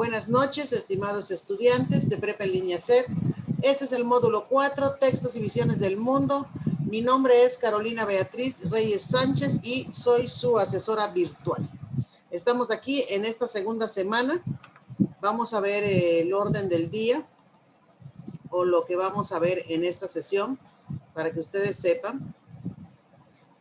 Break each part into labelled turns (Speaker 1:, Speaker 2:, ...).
Speaker 1: Buenas noches, estimados estudiantes de Prepa en Línea C. Este es el módulo 4, Textos y Visiones del Mundo. Mi nombre es Carolina Beatriz Reyes Sánchez y soy su asesora virtual. Estamos aquí en esta segunda semana. Vamos a ver el orden del día o lo que vamos a ver en esta sesión para que ustedes sepan.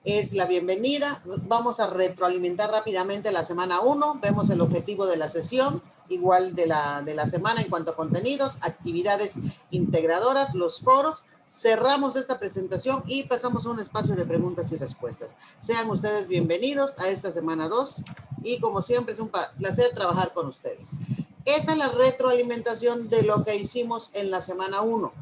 Speaker 1: Es la bienvenida. Vamos a retroalimentar rápidamente la semana 1. Vemos el objetivo de la sesión, igual de la semana en cuanto a contenidos, actividades integradoras, los foros. Cerramos esta presentación y pasamos a un espacio de preguntas y respuestas. Sean ustedes bienvenidos a esta semana 2 y como siempre es un placer trabajar con ustedes. Esta es la retroalimentación de lo que hicimos en la semana 1.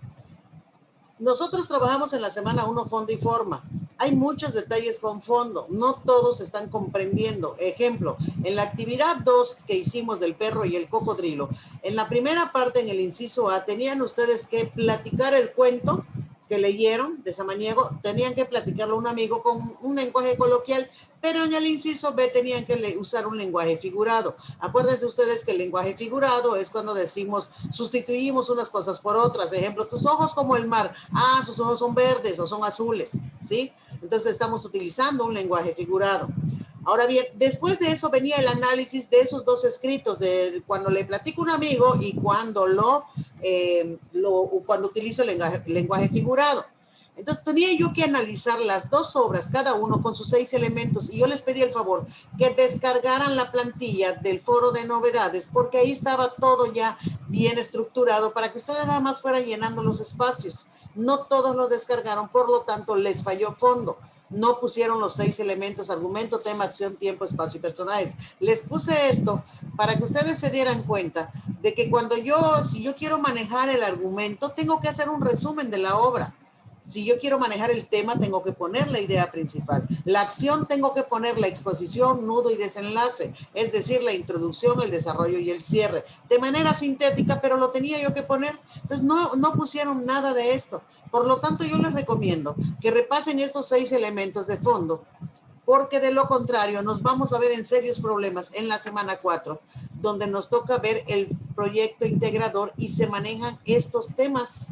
Speaker 1: Nosotros trabajamos en la semana 1 fondo y forma. Hay muchos detalles con fondo, no todos están comprendiendo. Ejemplo, en la actividad 2 que hicimos del perro y el cocodrilo, en la primera parte, en el inciso A, tenían ustedes que platicar el cuento que leyeron de Samaniego, tenían que platicarlo a un amigo con un lenguaje coloquial, pero en el inciso B tenían que usar un lenguaje figurado. Acuérdense ustedes que el lenguaje figurado es cuando decimos, sustituimos unas cosas por otras. Ejemplo, tus ojos como el mar. Ah, sus ojos son verdes o son azules, ¿sí? Entonces estamos utilizando un lenguaje figurado. Ahora bien, después de eso venía el análisis de esos dos escritos, de cuando le platico a un amigo y cuando cuando utilizo el lenguaje figurado. Entonces tenía yo que analizar las dos obras, cada uno con sus 6 elementos, y yo les pedí el favor que descargaran la plantilla del foro de novedades, porque ahí estaba todo ya bien estructurado para que ustedes nada más fueran llenando los espacios. No todos lo descargaron, por lo tanto les falló fondo. No pusieron los 6 elementos: argumento, tema, acción, tiempo, espacio y personajes. Les puse esto para que ustedes se dieran cuenta de que si yo quiero manejar el argumento, tengo que hacer un resumen de la obra. Si yo quiero manejar el tema, tengo que poner la idea principal. La acción, tengo que poner la exposición, nudo y desenlace, es decir, la introducción, el desarrollo y el cierre, de manera sintética, pero lo tenía yo que poner. Entonces, no pusieron nada de esto. Por lo tanto, yo les recomiendo que repasen estos 6 elementos de fondo, porque de lo contrario nos vamos a ver en serios problemas en la semana 4, donde nos toca ver el proyecto integrador y se manejan estos temas.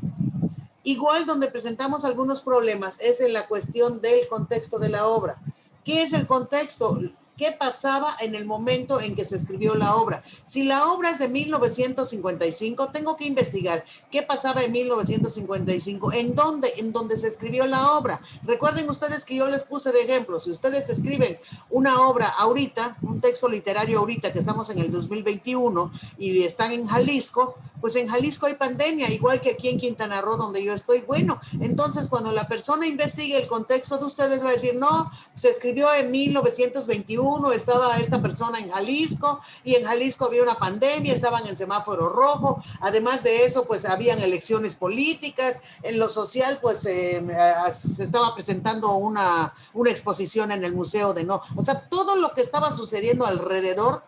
Speaker 1: Igual donde presentamos algunos problemas es en la cuestión del contexto de la obra. ¿Qué es el contexto? ¿Qué pasaba en el momento en que se escribió la obra? Si la obra es de 1955, tengo que investigar qué pasaba en 1955, en dónde se escribió la obra. Recuerden ustedes que yo les puse de ejemplo, si ustedes escriben una obra ahorita, un texto literario ahorita que estamos en el 2021 y están en Jalisco, pues en Jalisco hay pandemia, igual que aquí en Quintana Roo, donde yo estoy. Bueno, entonces cuando la persona investigue el contexto de ustedes, va a decir, no, se escribió en 1921, estaba esta persona en Jalisco, y en Jalisco había una pandemia, estaban en semáforo rojo. Además de eso, pues habían elecciones políticas. En lo social, pues se estaba presentando una exposición en el Museo de No. O sea, todo lo que estaba sucediendo alrededor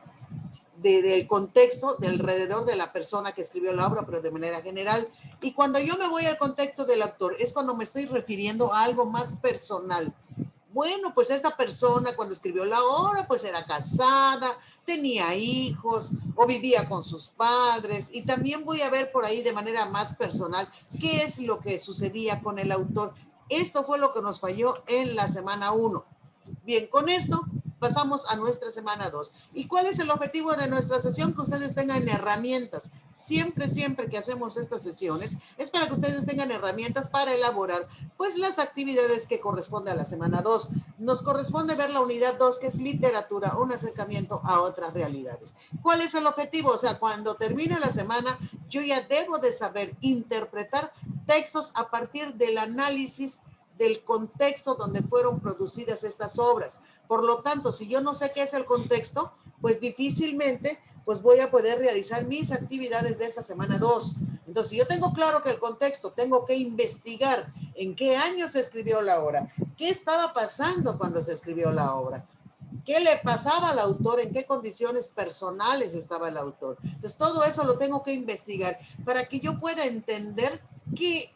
Speaker 1: del contexto, de alrededor de la persona que escribió la obra, pero de manera general. Y cuando yo me voy al contexto del autor, es cuando me estoy refiriendo a algo más personal. Bueno, pues esta persona cuando escribió la obra, pues era casada, tenía hijos o vivía con sus padres. Y también voy a ver por ahí de manera más personal qué es lo que sucedía con el autor. Esto fue lo que nos falló en la semana 1. Bien, con esto pasamos a nuestra semana 2. ¿Y cuál es el objetivo de nuestra sesión? Que ustedes tengan herramientas. Siempre que hacemos estas sesiones es para que ustedes tengan herramientas para elaborar pues las actividades que corresponden a la semana 2. Nos corresponde ver la unidad 2, que es literatura, un acercamiento a otras realidades. ¿Cuál es el objetivo? O sea, cuando termine la semana, yo ya debo de saber interpretar textos a partir del análisis del contexto donde fueron producidas estas obras. Por lo tanto, si yo no sé qué es el contexto, pues difícilmente pues voy a poder realizar mis actividades de esta semana 2. Entonces, si yo tengo claro que el contexto, tengo que investigar en qué año se escribió la obra, qué estaba pasando cuando se escribió la obra, qué le pasaba al autor, en qué condiciones personales estaba el autor. Entonces, todo eso lo tengo que investigar para que yo pueda entender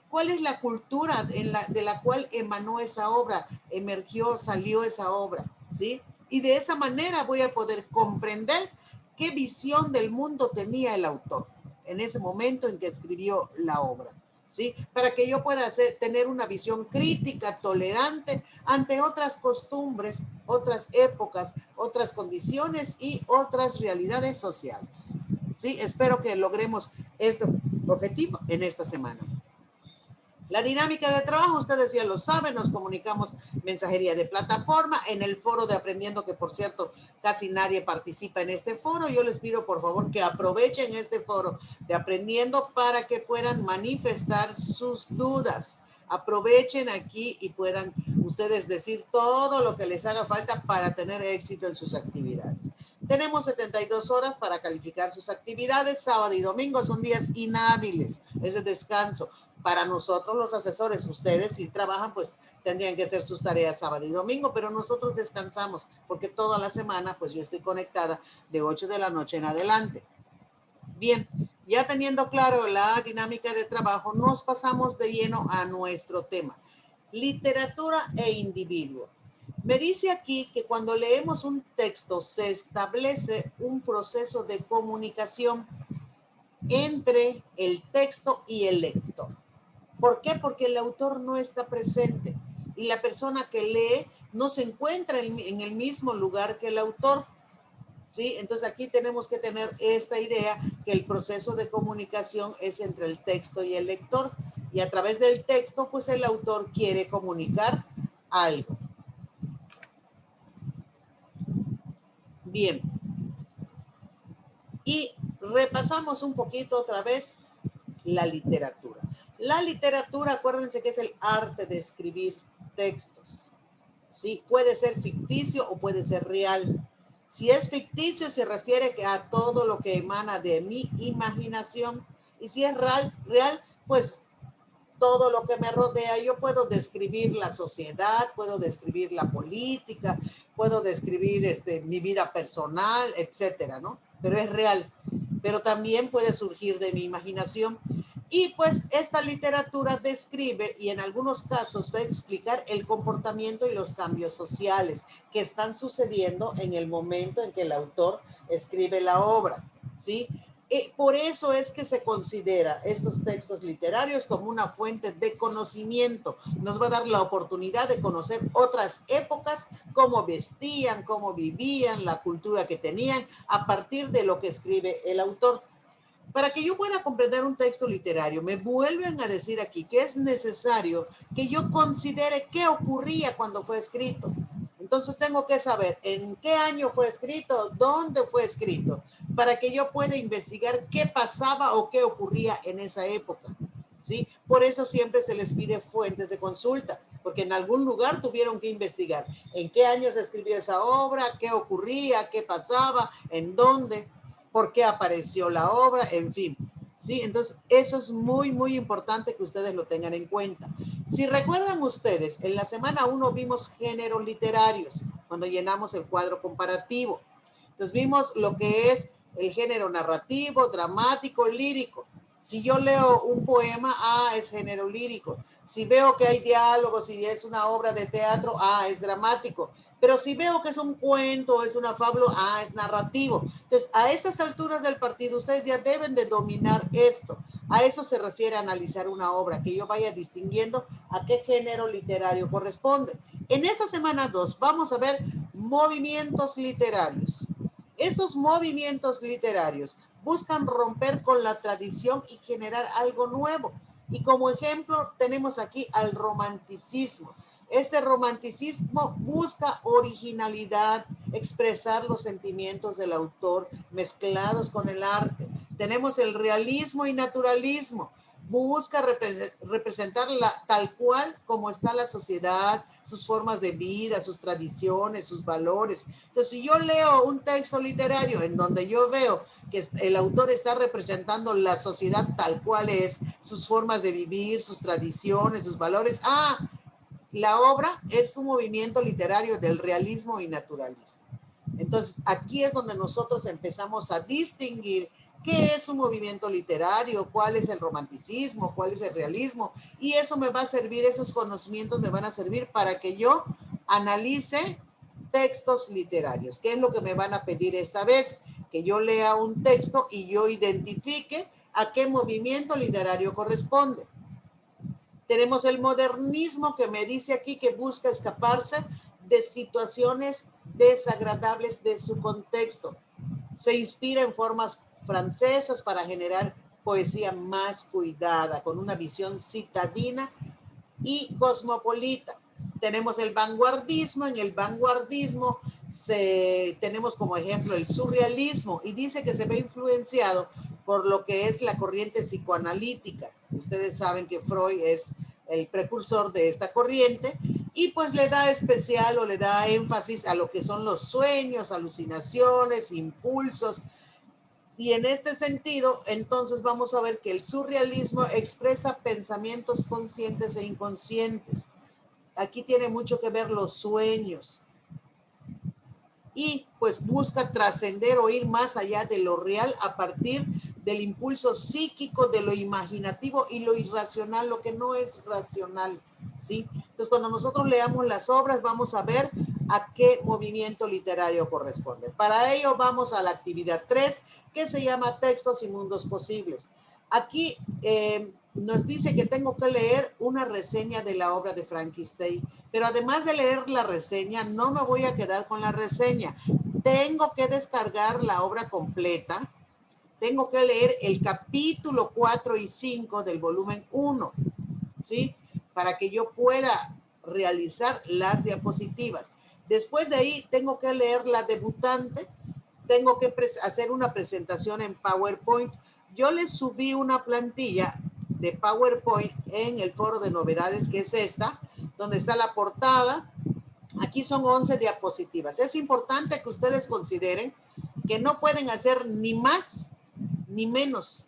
Speaker 1: cuál es la cultura de la cual emanó esa obra, emergió, salió esa obra, ¿sí? Y de esa manera voy a poder comprender qué visión del mundo tenía el autor en ese momento en que escribió la obra, ¿sí? Para que yo pueda tener una visión crítica, tolerante ante otras costumbres, otras épocas, otras condiciones y otras realidades sociales, ¿sí? Espero que logremos este objetivo en esta semana. La dinámica de trabajo, ustedes ya lo saben, nos comunicamos mensajería de plataforma en el foro de Aprendiendo, que por cierto casi nadie participa en este foro. Yo les pido por favor que aprovechen este foro de Aprendiendo para que puedan manifestar sus dudas. Aprovechen aquí y puedan ustedes decir todo lo que les haga falta para tener éxito en sus actividades. Tenemos 72 horas para calificar sus actividades. Sábado y domingo son días inhábiles, es de descanso. Para nosotros los asesores, ustedes si trabajan, pues tendrían que hacer sus tareas sábado y domingo, pero nosotros descansamos porque toda la semana, pues yo estoy conectada de 8 de la noche en adelante. Bien, ya teniendo claro la dinámica de trabajo, nos pasamos de lleno a nuestro tema, literatura e individuo. Me dice aquí que cuando leemos un texto se establece un proceso de comunicación entre el texto y el lector. ¿Por qué? Porque el autor no está presente y la persona que lee no se encuentra en el mismo lugar que el autor, ¿sí? Entonces aquí tenemos que tener esta idea que el proceso de comunicación es entre el texto y el lector y a través del texto pues el autor quiere comunicar algo. Bien. Y repasamos un poquito otra vez la literatura. La literatura, acuérdense que es el arte de escribir textos, ¿sí? Puede ser ficticio o puede ser real. Si es ficticio, se refiere a todo lo que emana de mi imaginación. Y si es real, pues todo lo que me rodea. Yo puedo describir la sociedad, puedo describir la política, puedo describir mi vida personal, etcétera, ¿no? Pero es real. Pero también puede surgir de mi imaginación. Y pues esta literatura describe y en algunos casos va a explicar el comportamiento y los cambios sociales que están sucediendo en el momento en que el autor escribe la obra, ¿sí? Por eso es que se considera estos textos literarios como una fuente de conocimiento. Nos va a dar la oportunidad de conocer otras épocas, cómo vestían, cómo vivían, la cultura que tenían, a partir de lo que escribe el autor. Para que yo pueda comprender un texto literario, me vuelven a decir aquí que es necesario que yo considere qué ocurría cuando fue escrito. Entonces tengo que saber en qué año fue escrito, dónde fue escrito, para que yo pueda investigar qué pasaba o qué ocurría en esa época, ¿sí? Por eso siempre se les pide fuentes de consulta, porque en algún lugar tuvieron que investigar en qué año se escribió esa obra, qué ocurría, qué pasaba, en dónde, por qué apareció la obra, en fin. ¿Sí? Entonces, eso es muy, muy importante que ustedes lo tengan en cuenta. Si recuerdan ustedes, en la semana 1 vimos géneros literarios, cuando llenamos el cuadro comparativo. Entonces, vimos lo que es el género narrativo, dramático, lírico. Si yo leo un poema, es género lírico. Si veo que hay diálogos, si es una obra de teatro, es dramático. Pero si veo que es un cuento, es una fábula, es narrativo. Entonces, a estas alturas del partido, ustedes ya deben de dominar esto. A eso se refiere a analizar una obra, que yo vaya distinguiendo a qué género literario corresponde. En esta semana 2 vamos a ver movimientos literarios. Estos movimientos literarios buscan romper con la tradición y generar algo nuevo. Y como ejemplo tenemos aquí al romanticismo. Este romanticismo busca originalidad, expresar los sentimientos del autor mezclados con el arte. Tenemos el realismo y naturalismo. Busca representar tal cual como está la sociedad, sus formas de vida, sus tradiciones, sus valores. Entonces, si yo leo un texto literario en donde yo veo que el autor está representando la sociedad tal cual es, sus formas de vivir, sus tradiciones, sus valores, la obra es un movimiento literario del realismo y naturalismo. Entonces, aquí es donde nosotros empezamos a distinguir qué es un movimiento literario, cuál es el romanticismo, cuál es el realismo, y eso me va a servir, esos conocimientos me van a servir para que yo analice textos literarios. ¿Qué es lo que me van a pedir esta vez? que yo lea un texto y yo identifique a qué movimiento literario corresponde. Tenemos el modernismo, que me dice aquí que busca escaparse de situaciones desagradables de su contexto. Se inspira en formas francesas para generar poesía más cuidada, con una visión citadina y cosmopolita. Tenemos el vanguardismo. En el vanguardismo tenemos como ejemplo el surrealismo, y dice que se ve influenciado por lo que es la corriente psicoanalítica. Ustedes saben que Freud es el precursor de esta corriente, y pues le da especial o le da énfasis a lo que son los sueños, alucinaciones, impulsos. Y en este sentido, entonces vamos a ver que el surrealismo expresa pensamientos conscientes e inconscientes. Aquí tiene mucho que ver los sueños. Y pues busca trascender o ir más allá de lo real a partir del impulso psíquico, de lo imaginativo y lo irracional, lo que no es racional, ¿sí? Entonces, cuando nosotros leamos las obras, vamos a ver a qué movimiento literario corresponde. Para ello, vamos a la actividad 3, que se llama Textos y Mundos Posibles. Aquí nos dice que tengo que leer una reseña de la obra de Frankenstein, pero además de leer la reseña, no me voy a quedar con la reseña. Tengo que descargar la obra completa, tengo que leer el capítulo 4 y 5 del volumen 1, ¿sí? Para que yo pueda realizar las diapositivas. Después de ahí, tengo que leer La Debutante, tengo que hacer una presentación en PowerPoint. Yo les subí una plantilla de PowerPoint en el foro de novedades, que es esta, donde está la portada. Aquí son 11 diapositivas. Es importante que ustedes consideren que no pueden hacer ni más ni menos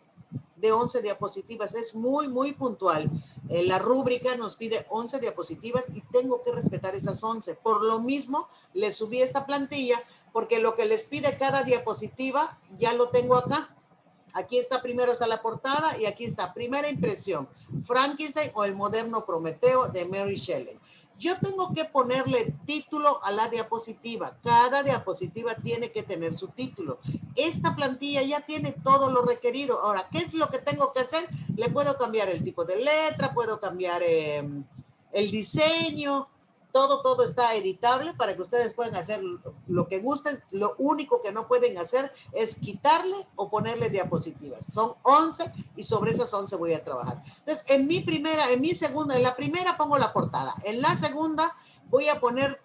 Speaker 1: de 11 diapositivas. Es muy, muy puntual. La rúbrica nos pide 11 diapositivas y tengo que respetar esas 11. Por lo mismo, les subí esta plantilla, porque lo que les pide cada diapositiva ya lo tengo acá. Aquí está, primero está la portada y aquí está primera impresión, Frankenstein o el moderno Prometeo de Mary Shelley. Yo tengo que ponerle título a la diapositiva. Cada diapositiva tiene que tener su título. Esta plantilla ya tiene todo lo requerido. Ahora, ¿qué es lo que tengo que hacer? Le puedo cambiar el tipo de letra, puedo cambiar el diseño. Todo está editable para que ustedes puedan hacer lo que gusten. Lo único que no pueden hacer es quitarle o ponerle diapositivas. Son 11 y sobre esas 11 voy a trabajar. Entonces, en la primera pongo la portada. En la segunda voy a poner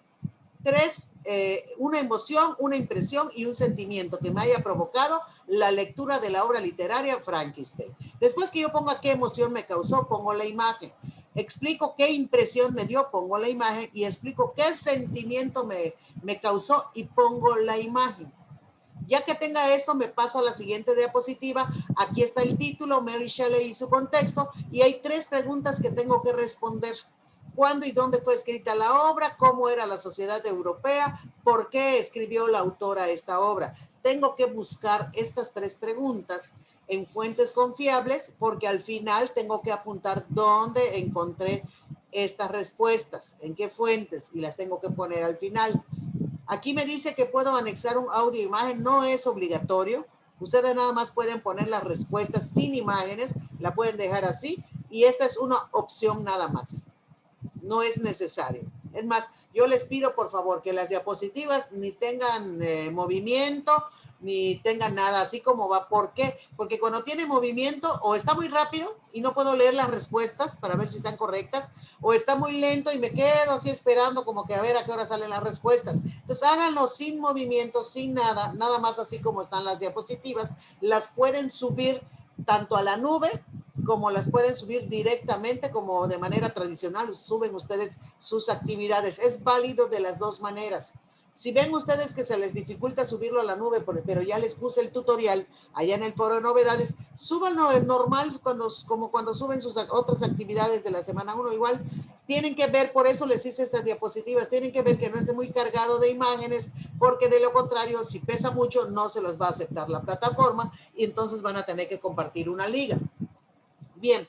Speaker 1: una emoción, una impresión y un sentimiento que me haya provocado la lectura de la obra literaria Frankenstein. Después que yo ponga qué emoción me causó, pongo la imagen. Explico qué impresión me dio, pongo la imagen, y explico qué sentimiento me causó y pongo la imagen. Ya que tenga esto, me paso a la siguiente diapositiva. Aquí está el título, Mary Shelley y su contexto, y hay 3 preguntas que tengo que responder. ¿Cuándo y dónde fue escrita la obra? ¿Cómo era la sociedad europea? ¿Por qué escribió la autora esta obra? Tengo que buscar estas 3 preguntas en fuentes confiables, porque al final tengo que apuntar dónde encontré estas respuestas, en qué fuentes, y las tengo que poner al final. Aquí me dice que puedo anexar un audio e imagen. No es obligatorio. Ustedes nada más pueden poner las respuestas sin imágenes, la pueden dejar así, y esta es una opción nada más. No es necesario. Es más, yo les pido por favor que las diapositivas ni tengan movimiento, ni tengan nada así como va. ¿Por qué? Porque cuando tiene movimiento, o está muy rápido y no puedo leer las respuestas para ver si están correctas, o está muy lento y me quedo así esperando como que a ver a qué hora salen las respuestas. Entonces háganlo sin movimiento, sin nada, nada más así como están las diapositivas. Las pueden subir tanto a la nube como las pueden subir directamente, como de manera tradicional suben ustedes sus actividades. Es válido de las 2 maneras. Si ven ustedes que se les dificulta subirlo a la nube, pero ya les puse el tutorial allá en el foro de novedades, súbanlo normal, como cuando suben sus otras actividades de la semana 1 igual. Tienen que ver, por eso les hice estas diapositivas, tienen que ver que no esté muy cargado de imágenes, porque de lo contrario, si pesa mucho, no se los va a aceptar la plataforma y entonces van a tener que compartir una liga. Bien,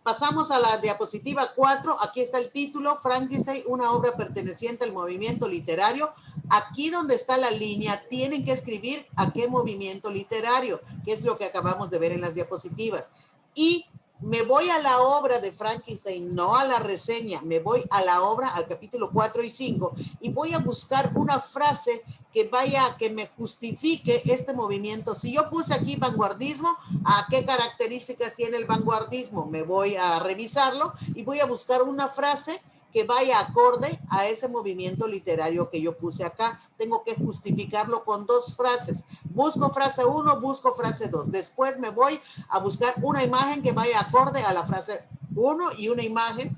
Speaker 1: pasamos a la diapositiva 4. Aquí está el título, Frankenstein, una obra perteneciente al movimiento literario Aquí donde está la línea, tienen que escribir a qué movimiento literario, que es lo que acabamos de ver en las diapositivas. Y me voy a la obra de Frankenstein, no a la reseña, me voy a la obra, al capítulo 4 y 5, y voy a buscar una frase que me justifique este movimiento. Si yo puse aquí vanguardismo, ¿a qué características tiene el vanguardismo? Me voy a revisarlo y voy a buscar una frase que vaya acorde a ese movimiento literario que yo puse acá. Tengo que justificarlo con dos frases. Busco frase 1, busco frase 2. Después me voy a buscar una imagen que vaya acorde a la frase 1 y una imagen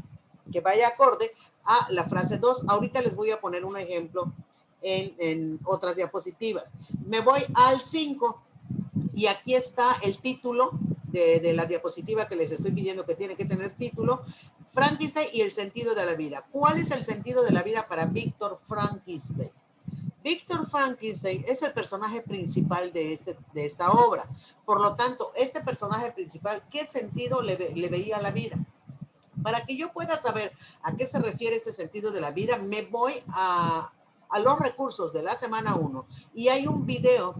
Speaker 1: que vaya acorde a la frase 2. Ahorita les voy a poner un ejemplo en otras diapositivas. Me voy al 5 y aquí está el título de la diapositiva que les estoy pidiendo que tiene que tener título. Frankenstein y el sentido de la vida. ¿Cuál es el sentido de la vida para Víctor Frankenstein? Víctor Frankenstein es el personaje principal de esta obra. Por lo tanto, este personaje principal, ¿qué sentido le veía a la vida? Para que yo pueda saber a qué se refiere este sentido de la vida, me voy a los recursos de la semana 1 y hay un video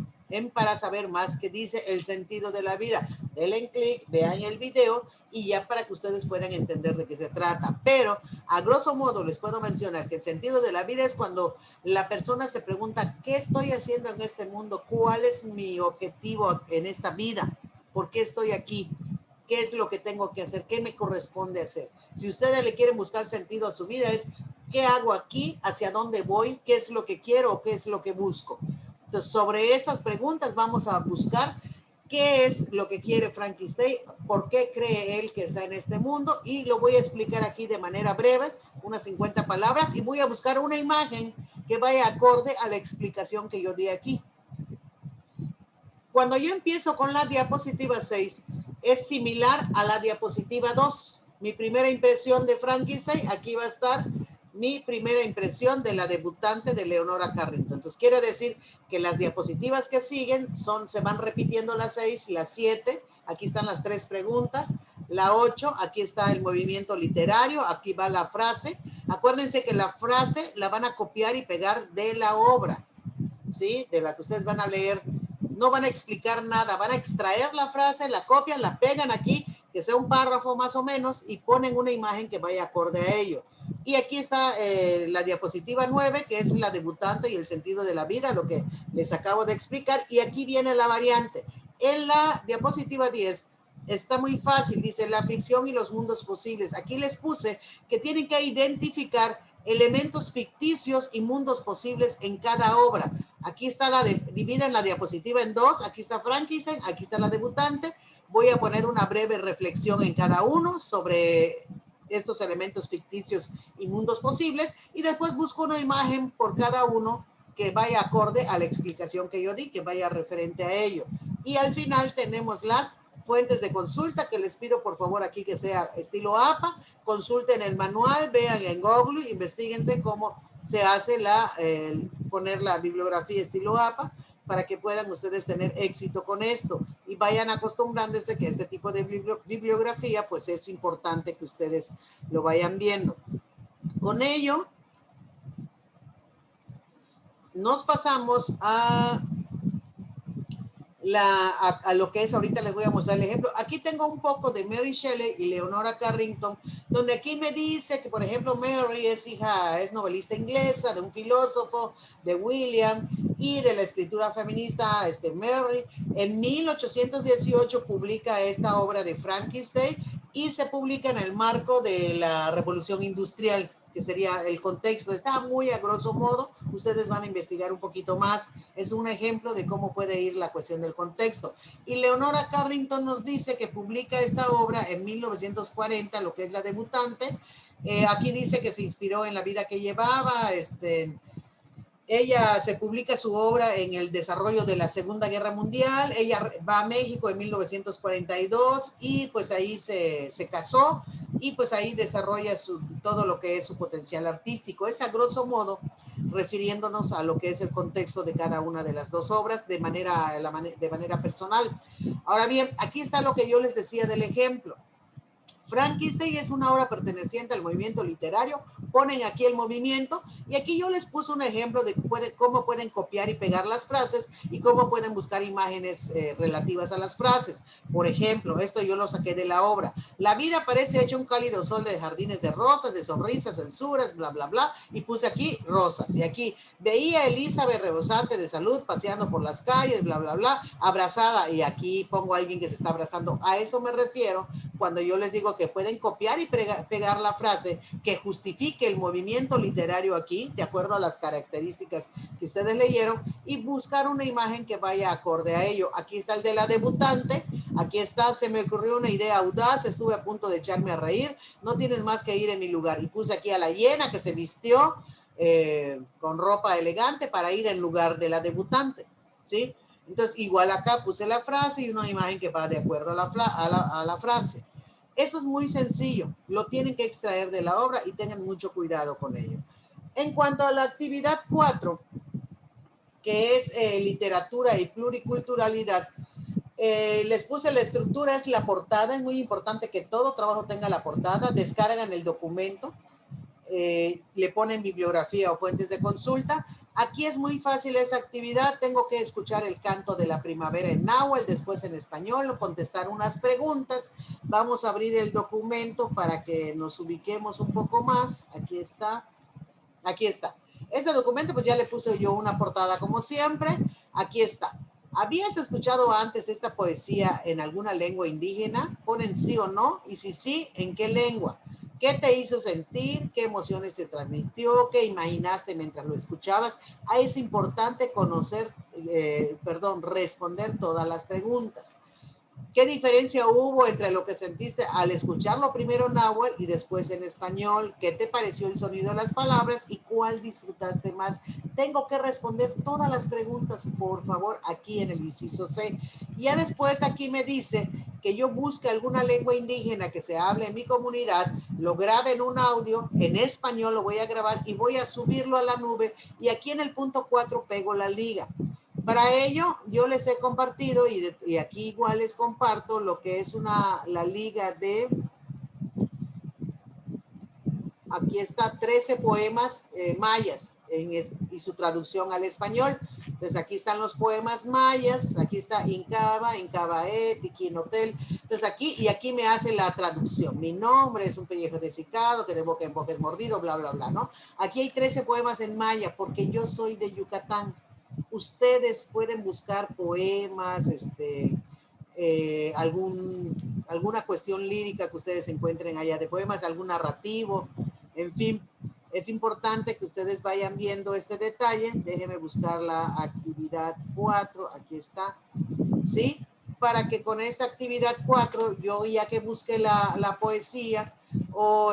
Speaker 1: para saber más que dice el sentido de la vida. Denle clic, vean el video y ya para que ustedes puedan entender de qué se trata. Pero a grosso modo les puedo mencionar que el sentido de la vida es cuando la persona se pregunta ¿qué estoy haciendo en este mundo? ¿Cuál es mi objetivo en esta vida? ¿Por qué estoy aquí? ¿Qué es lo que tengo que hacer? ¿Qué me corresponde hacer? Si ustedes le quieren buscar sentido a su vida es ¿qué hago aquí? ¿Hacia dónde voy? ¿Qué es lo que quiero o qué es lo que busco? Entonces, sobre esas preguntas vamos a buscar qué es lo que quiere Frankenstein, por qué cree él que está en este mundo y lo voy a explicar aquí de manera breve, unas 50 palabras y voy a buscar una imagen que vaya acorde a la explicación que yo di aquí. Cuando yo empiezo con la diapositiva 6, es similar a la diapositiva 2. Mi primera impresión de Frankenstein, aquí va a estar mi primera impresión de la debutante de Leonora Carrington. Entonces, quiere decir que las diapositivas que siguen se van repitiendo las 6, las 7, aquí están las 3 preguntas, la 8, aquí está el movimiento literario, aquí va la frase. Acuérdense que la frase la van a copiar y pegar de la obra, ¿sí? De la que ustedes van a leer. No van a explicar nada, van a extraer la frase, la copian, la pegan aquí, que sea un párrafo más o menos, y ponen una imagen que vaya acorde a ello. Y aquí está la diapositiva 9, que es la debutante y el sentido de la vida, lo que les acabo de explicar, y aquí viene la variante. En la diapositiva 10 está muy fácil, dice la ficción y los mundos posibles. Aquí les puse que tienen que identificar elementos ficticios y mundos posibles en cada obra. Aquí está dividen la diapositiva en dos, aquí está Frankenstein, aquí está la debutante. Voy a poner una breve reflexión en cada uno sobre estos elementos ficticios y mundos posibles y después busco una imagen por cada uno que vaya acorde a la explicación que yo di, que vaya referente a ello. Y al final tenemos las fuentes de consulta que les pido por favor aquí que sea estilo APA, consulten el manual, vean en Google, investiguense cómo se hace poner la bibliografía estilo APA para que puedan ustedes tener éxito con esto y vayan acostumbrándose que este tipo de bibliografía pues es importante que ustedes lo vayan viendo. Con ello nos pasamos a lo que es, ahorita les voy a mostrar el ejemplo. Aquí tengo un poco de Mary Shelley y Leonora Carrington, donde aquí me dice que, por ejemplo, Mary es novelista inglesa de un filósofo, de William, y de la escritura feminista, Mary. En 1818 publica esta obra de Frankenstein y se publica en el marco de la Revolución Industrial, que sería el contexto. Está muy a grosso modo, ustedes van a investigar un poquito más. Es un ejemplo de cómo puede ir la cuestión del contexto. Y Leonora Carrington nos dice que publica esta obra en 1940, lo que es la debutante. Aquí dice que se inspiró en la vida que llevaba, ella se publica su obra en el desarrollo de la Segunda Guerra Mundial. Ella va a México en 1942 y pues ahí se casó y pues ahí desarrolla todo lo que es su potencial artístico. Es a grosso modo refiriéndonos a lo que es el contexto de cada una de las dos obras de manera personal. Ahora bien, aquí está lo que yo les decía del ejemplo. Frankenstein es una obra perteneciente al movimiento literario. Ponen aquí el movimiento y aquí yo les puse un ejemplo de cómo pueden copiar y pegar las frases y cómo pueden buscar imágenes relativas a las frases. Por ejemplo, esto yo lo saqué de la obra. La vida parece hecha un cálido sol de jardines de rosas, de sonrisas, censuras, bla, bla, bla. Y puse aquí rosas. Y aquí veía a Elizabeth rebosante de salud paseando por las calles, bla, bla, bla, abrazada. Y aquí pongo a alguien que se está abrazando. A eso me refiero cuando yo les digo que pueden copiar y pegar la frase que justifique el movimiento literario aquí, de acuerdo a las características que ustedes leyeron, y buscar una imagen que vaya acorde a ello. Aquí está el de la debutante, aquí está, se me ocurrió una idea audaz, estuve a punto de echarme a reír, no tienes más que ir en mi lugar. Y puse aquí a la hiena que se vistió con ropa elegante para ir en lugar de la debutante, ¿sí? Entonces, igual acá puse la frase y una imagen que va de acuerdo a la frase. Eso es muy sencillo, lo tienen que extraer de la obra y tengan mucho cuidado con ello. En cuanto a la actividad 4, que es literatura y pluriculturalidad, les puse la estructura, es la portada, es muy importante que todo trabajo tenga la portada, descargan el documento, le ponen bibliografía o fuentes de consulta. Aquí es muy fácil esa actividad, tengo que escuchar el canto de la primavera en náhuatl, después en español, o contestar unas preguntas. Vamos a abrir el documento para que nos ubiquemos un poco más. Aquí está. Aquí está. Este documento, pues ya le puse yo una portada como siempre. Aquí está. ¿Habías escuchado antes esta poesía en alguna lengua indígena? Ponen sí o no, y si sí, ¿en qué lengua? ¿Qué te hizo sentir? ¿Qué emociones se transmitió? ¿Qué imaginaste mientras lo escuchabas? Ahí es importante responder todas las preguntas. ¿Qué diferencia hubo entre lo que sentiste al escucharlo primero en náhuatl y después en español? ¿Qué te pareció el sonido de las palabras y cuál disfrutaste más? Tengo que responder todas las preguntas, por favor, aquí en el inciso C. Y ya después aquí me dice que yo busque alguna lengua indígena que se hable en mi comunidad, lo grabe en un audio, en español lo voy a grabar y voy a subirlo a la nube y aquí en el punto 4 pego la liga. Para ello, yo les he compartido y aquí igual les comparto lo que es la liga de, aquí está 13 poemas mayas y su traducción al español. Entonces aquí están los poemas mayas, aquí está Incaba, Incabaet, Tiquinotel. Entonces aquí, y aquí me hace la traducción. Mi nombre es un pellejo desicado, que de boca en boca es mordido, bla, bla, bla, ¿no? Aquí hay 13 poemas en maya, porque yo soy de Yucatán. Ustedes pueden buscar poemas, alguna cuestión lírica que ustedes encuentren allá de poemas, algún narrativo, en fin, es importante que ustedes vayan viendo este detalle. Déjenme buscar la actividad 4, aquí está, ¿sí? Para que con esta actividad 4, yo ya que busque la poesía o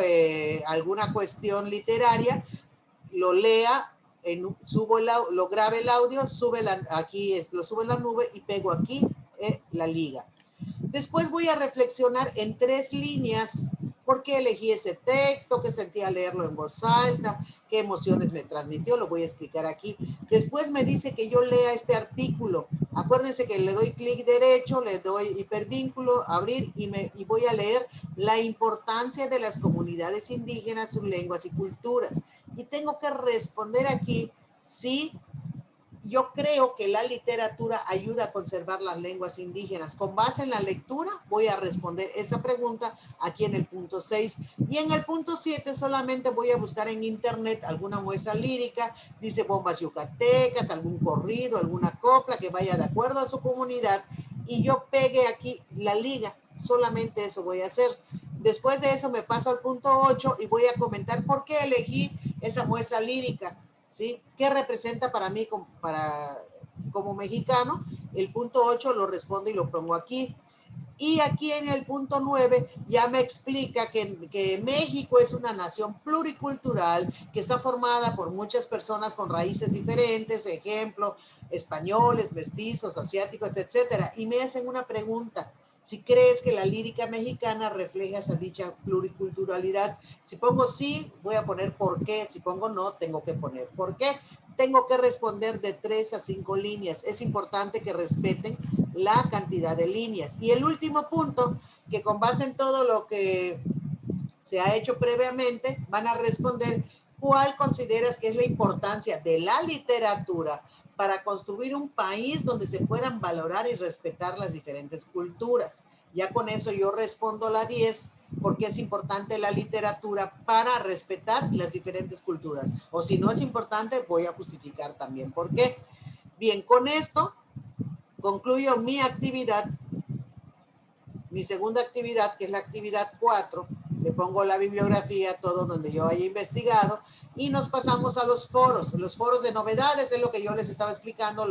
Speaker 1: alguna cuestión literaria, lo lea, lo grabe el audio, lo subo en la nube y pego aquí la liga. Después voy a reflexionar en 3 líneas. ¿Por qué elegí ese texto? ¿Qué sentía leerlo en voz alta? ¿Qué emociones me transmitió? Lo voy a explicar aquí. Después me dice que yo lea este artículo. Acuérdense que le doy clic derecho, le doy hipervínculo, abrir y voy a leer la importancia de las comunidades indígenas, sus lenguas y culturas. Y tengo que responder aquí si yo creo que la literatura ayuda a conservar las lenguas indígenas. Con base en la lectura voy a responder esa pregunta aquí en el punto 6. Y en el punto 7 solamente voy a buscar en internet alguna muestra lírica, dice bombas yucatecas, algún corrido, alguna copla que vaya de acuerdo a su comunidad y yo pegue aquí la liga. Solamente eso voy a hacer. Después de eso me paso al punto 8 y voy a comentar por qué elegí esa muestra lírica. ¿Sí? ¿Qué representa para mí como mexicano? El punto 8 lo respondo y lo pongo aquí. Y aquí en el punto 9 ya me explica que México es una nación pluricultural que está formada por muchas personas con raíces diferentes, ejemplo, españoles, mestizos, asiáticos, etcétera. Y me hacen una pregunta. Si crees que la lírica mexicana refleja esa dicha pluriculturalidad. Si pongo sí, voy a poner por qué. Si pongo no, tengo que poner por qué. Tengo que responder de 3 a 5 líneas. Es importante que respeten la cantidad de líneas. Y el último punto, que con base en todo lo que se ha hecho previamente, van a responder cuál consideras que es la importancia de la literatura para construir un país donde se puedan valorar y respetar las diferentes culturas. Ya con eso yo respondo la 10, porque es importante la literatura para respetar las diferentes culturas. O si no es importante, voy a justificar también por qué. Bien, con esto concluyo mi actividad, mi segunda actividad, que es la actividad 4. Le pongo la bibliografía, todo donde yo haya investigado, y nos pasamos a los foros de novedades, es lo que yo les estaba explicando,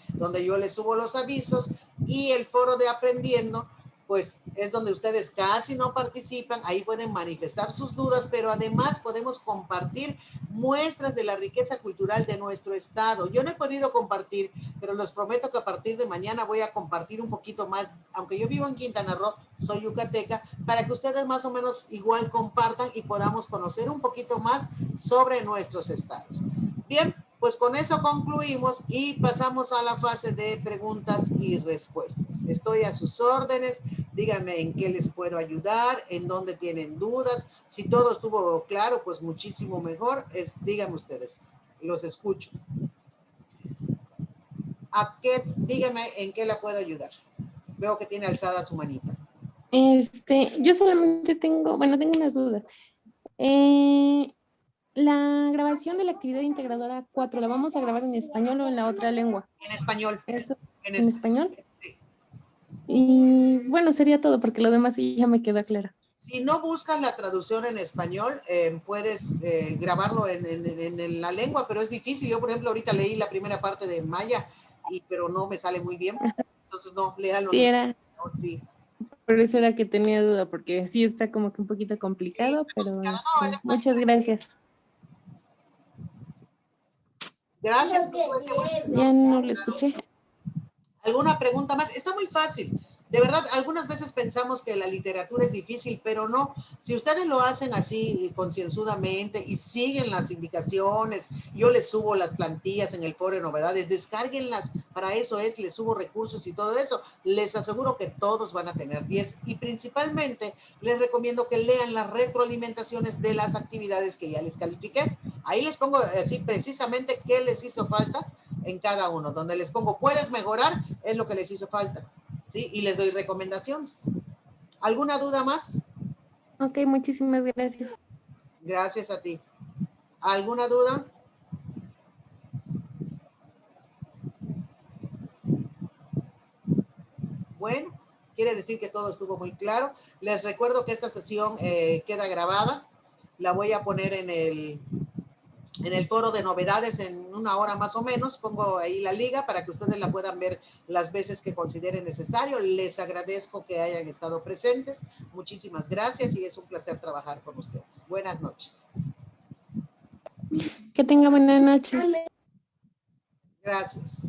Speaker 1: donde yo les subo los avisos, y el foro de aprendiendo, pues es donde ustedes casi no participan, ahí pueden manifestar sus dudas, pero además podemos compartir muestras de la riqueza cultural de nuestro estado. Yo no he podido compartir, pero les prometo que a partir de mañana voy a compartir un poquito más, aunque yo vivo en Quintana Roo, soy yucateca, para que ustedes más o menos igual compartan y podamos conocer un poquito más sobre nuestros estados. Bien, pues con eso concluimos y pasamos a la fase de preguntas y respuestas. Estoy a sus órdenes, díganme en qué les puedo ayudar, en dónde tienen dudas. Si todo estuvo claro, pues muchísimo mejor. Díganme ustedes, los escucho. Díganme en qué la puedo ayudar. Veo que tiene alzada su manita.
Speaker 2: Yo solamente tengo unas dudas. La grabación de la actividad integradora 4, ¿la vamos a grabar en español o en la otra lengua?
Speaker 1: En español.
Speaker 2: ¿Eso?
Speaker 1: ¿En
Speaker 2: español?
Speaker 1: Sí.
Speaker 2: Y bueno, sería todo, porque lo demás sí ya me queda claro.
Speaker 1: Si no buscas la traducción en español, puedes grabarlo en la lengua, pero es difícil. Yo, por ejemplo, ahorita leí la primera parte de Maya, pero no me sale muy bien. Entonces, no, léalo.
Speaker 2: Sí, era.
Speaker 1: Sí.
Speaker 2: Por eso era que tenía duda, porque sí está como que un poquito complicado, sí, pero muchas gracias.
Speaker 1: Gracias.
Speaker 2: Ya no lo escuché.
Speaker 1: ¿Alguna pregunta más? Está muy fácil. De verdad, algunas veces pensamos que la literatura es difícil, pero no. Si ustedes lo hacen así concienzudamente y siguen las indicaciones, yo les subo las plantillas en el foro de novedades, descárguenlas, para eso les subo recursos y todo eso. Les aseguro que todos van a tener 10 y principalmente les recomiendo que lean las retroalimentaciones de las actividades que ya les califiqué. Ahí les pongo así precisamente qué les hizo falta en cada uno, donde les pongo puedes mejorar, es lo que les hizo falta. ¿Sí? Y les doy recomendaciones. ¿Alguna duda más?
Speaker 2: Ok, muchísimas gracias.
Speaker 1: Gracias a ti. ¿Alguna duda? Bueno, quiere decir que todo estuvo muy claro. Les recuerdo que esta sesión queda grabada. La voy a poner en el foro de novedades en una hora más o menos. Pongo ahí la liga para que ustedes la puedan ver las veces que consideren necesario. Les agradezco que hayan estado presentes. Muchísimas gracias y es un placer trabajar con ustedes. Buenas noches.
Speaker 2: Que tenga buenas noches.
Speaker 1: Gracias.